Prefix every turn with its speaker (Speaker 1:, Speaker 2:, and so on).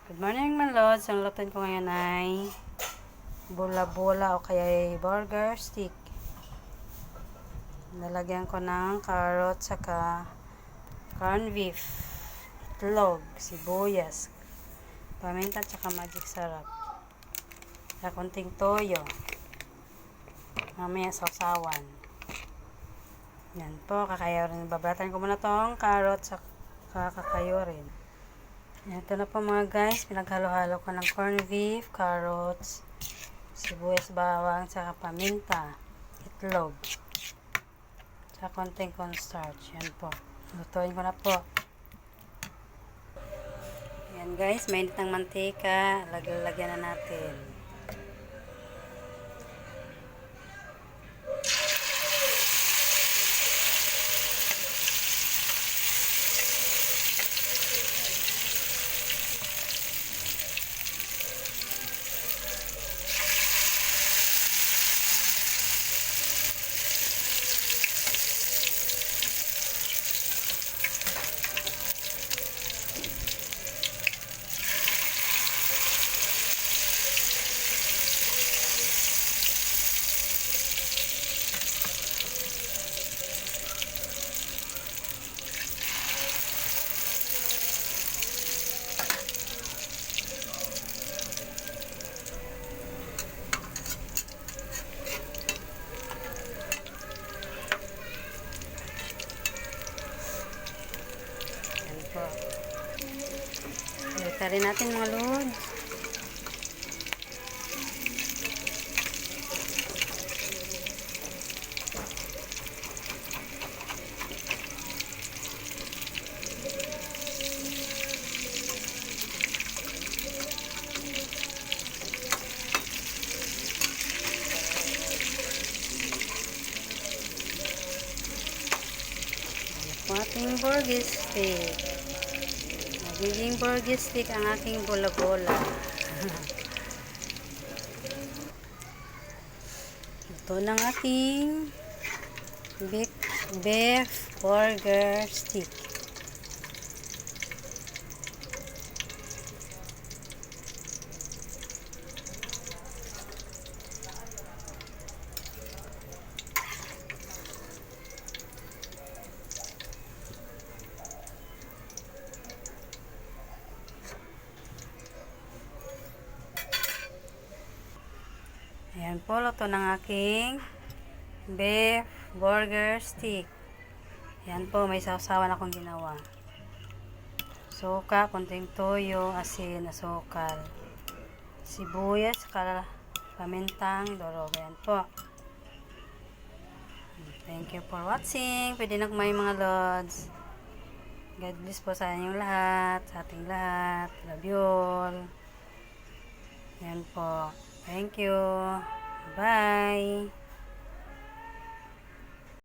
Speaker 1: Good morning mga lods. Ang lutuin ko ngayon ay bola-bola o kaya ay burger stick. Nalagyan ko ng carrot saka corned beef, itlog, sibuyas, paminta saka magic sarap. Saka konting toyo. Mamaya sausawan. Yan po, kakayurin. Babalatan ko muna tong carrot saka kakayurin. Ito na po mga guys, pinaghalo-halo ko ng corned beef, carrots, sibuyas, bawang, saka paminta, itlog, saka konting cornstarch. Yan po. Lutuin ko na po. Yan guys, mainit ng mantika. Lagyan na natin. Balikan rin natin mga lods. Ating burger stick. Magiging burger stick ang aking bola-bola. Ito ng ating beef burger stick. Ayan po, luto ng aking beef burger stick. Ayan po, may sausawan akong ginawa. Suka, konting toyo, asin, asukal, sibuyas, pamintang, durog. Ayan po. Thank you for watching. Pwede na kumain mga lods. God bless po sa inyong lahat, sa ating lahat. Love you all. Ayan po. Thank you. Bye.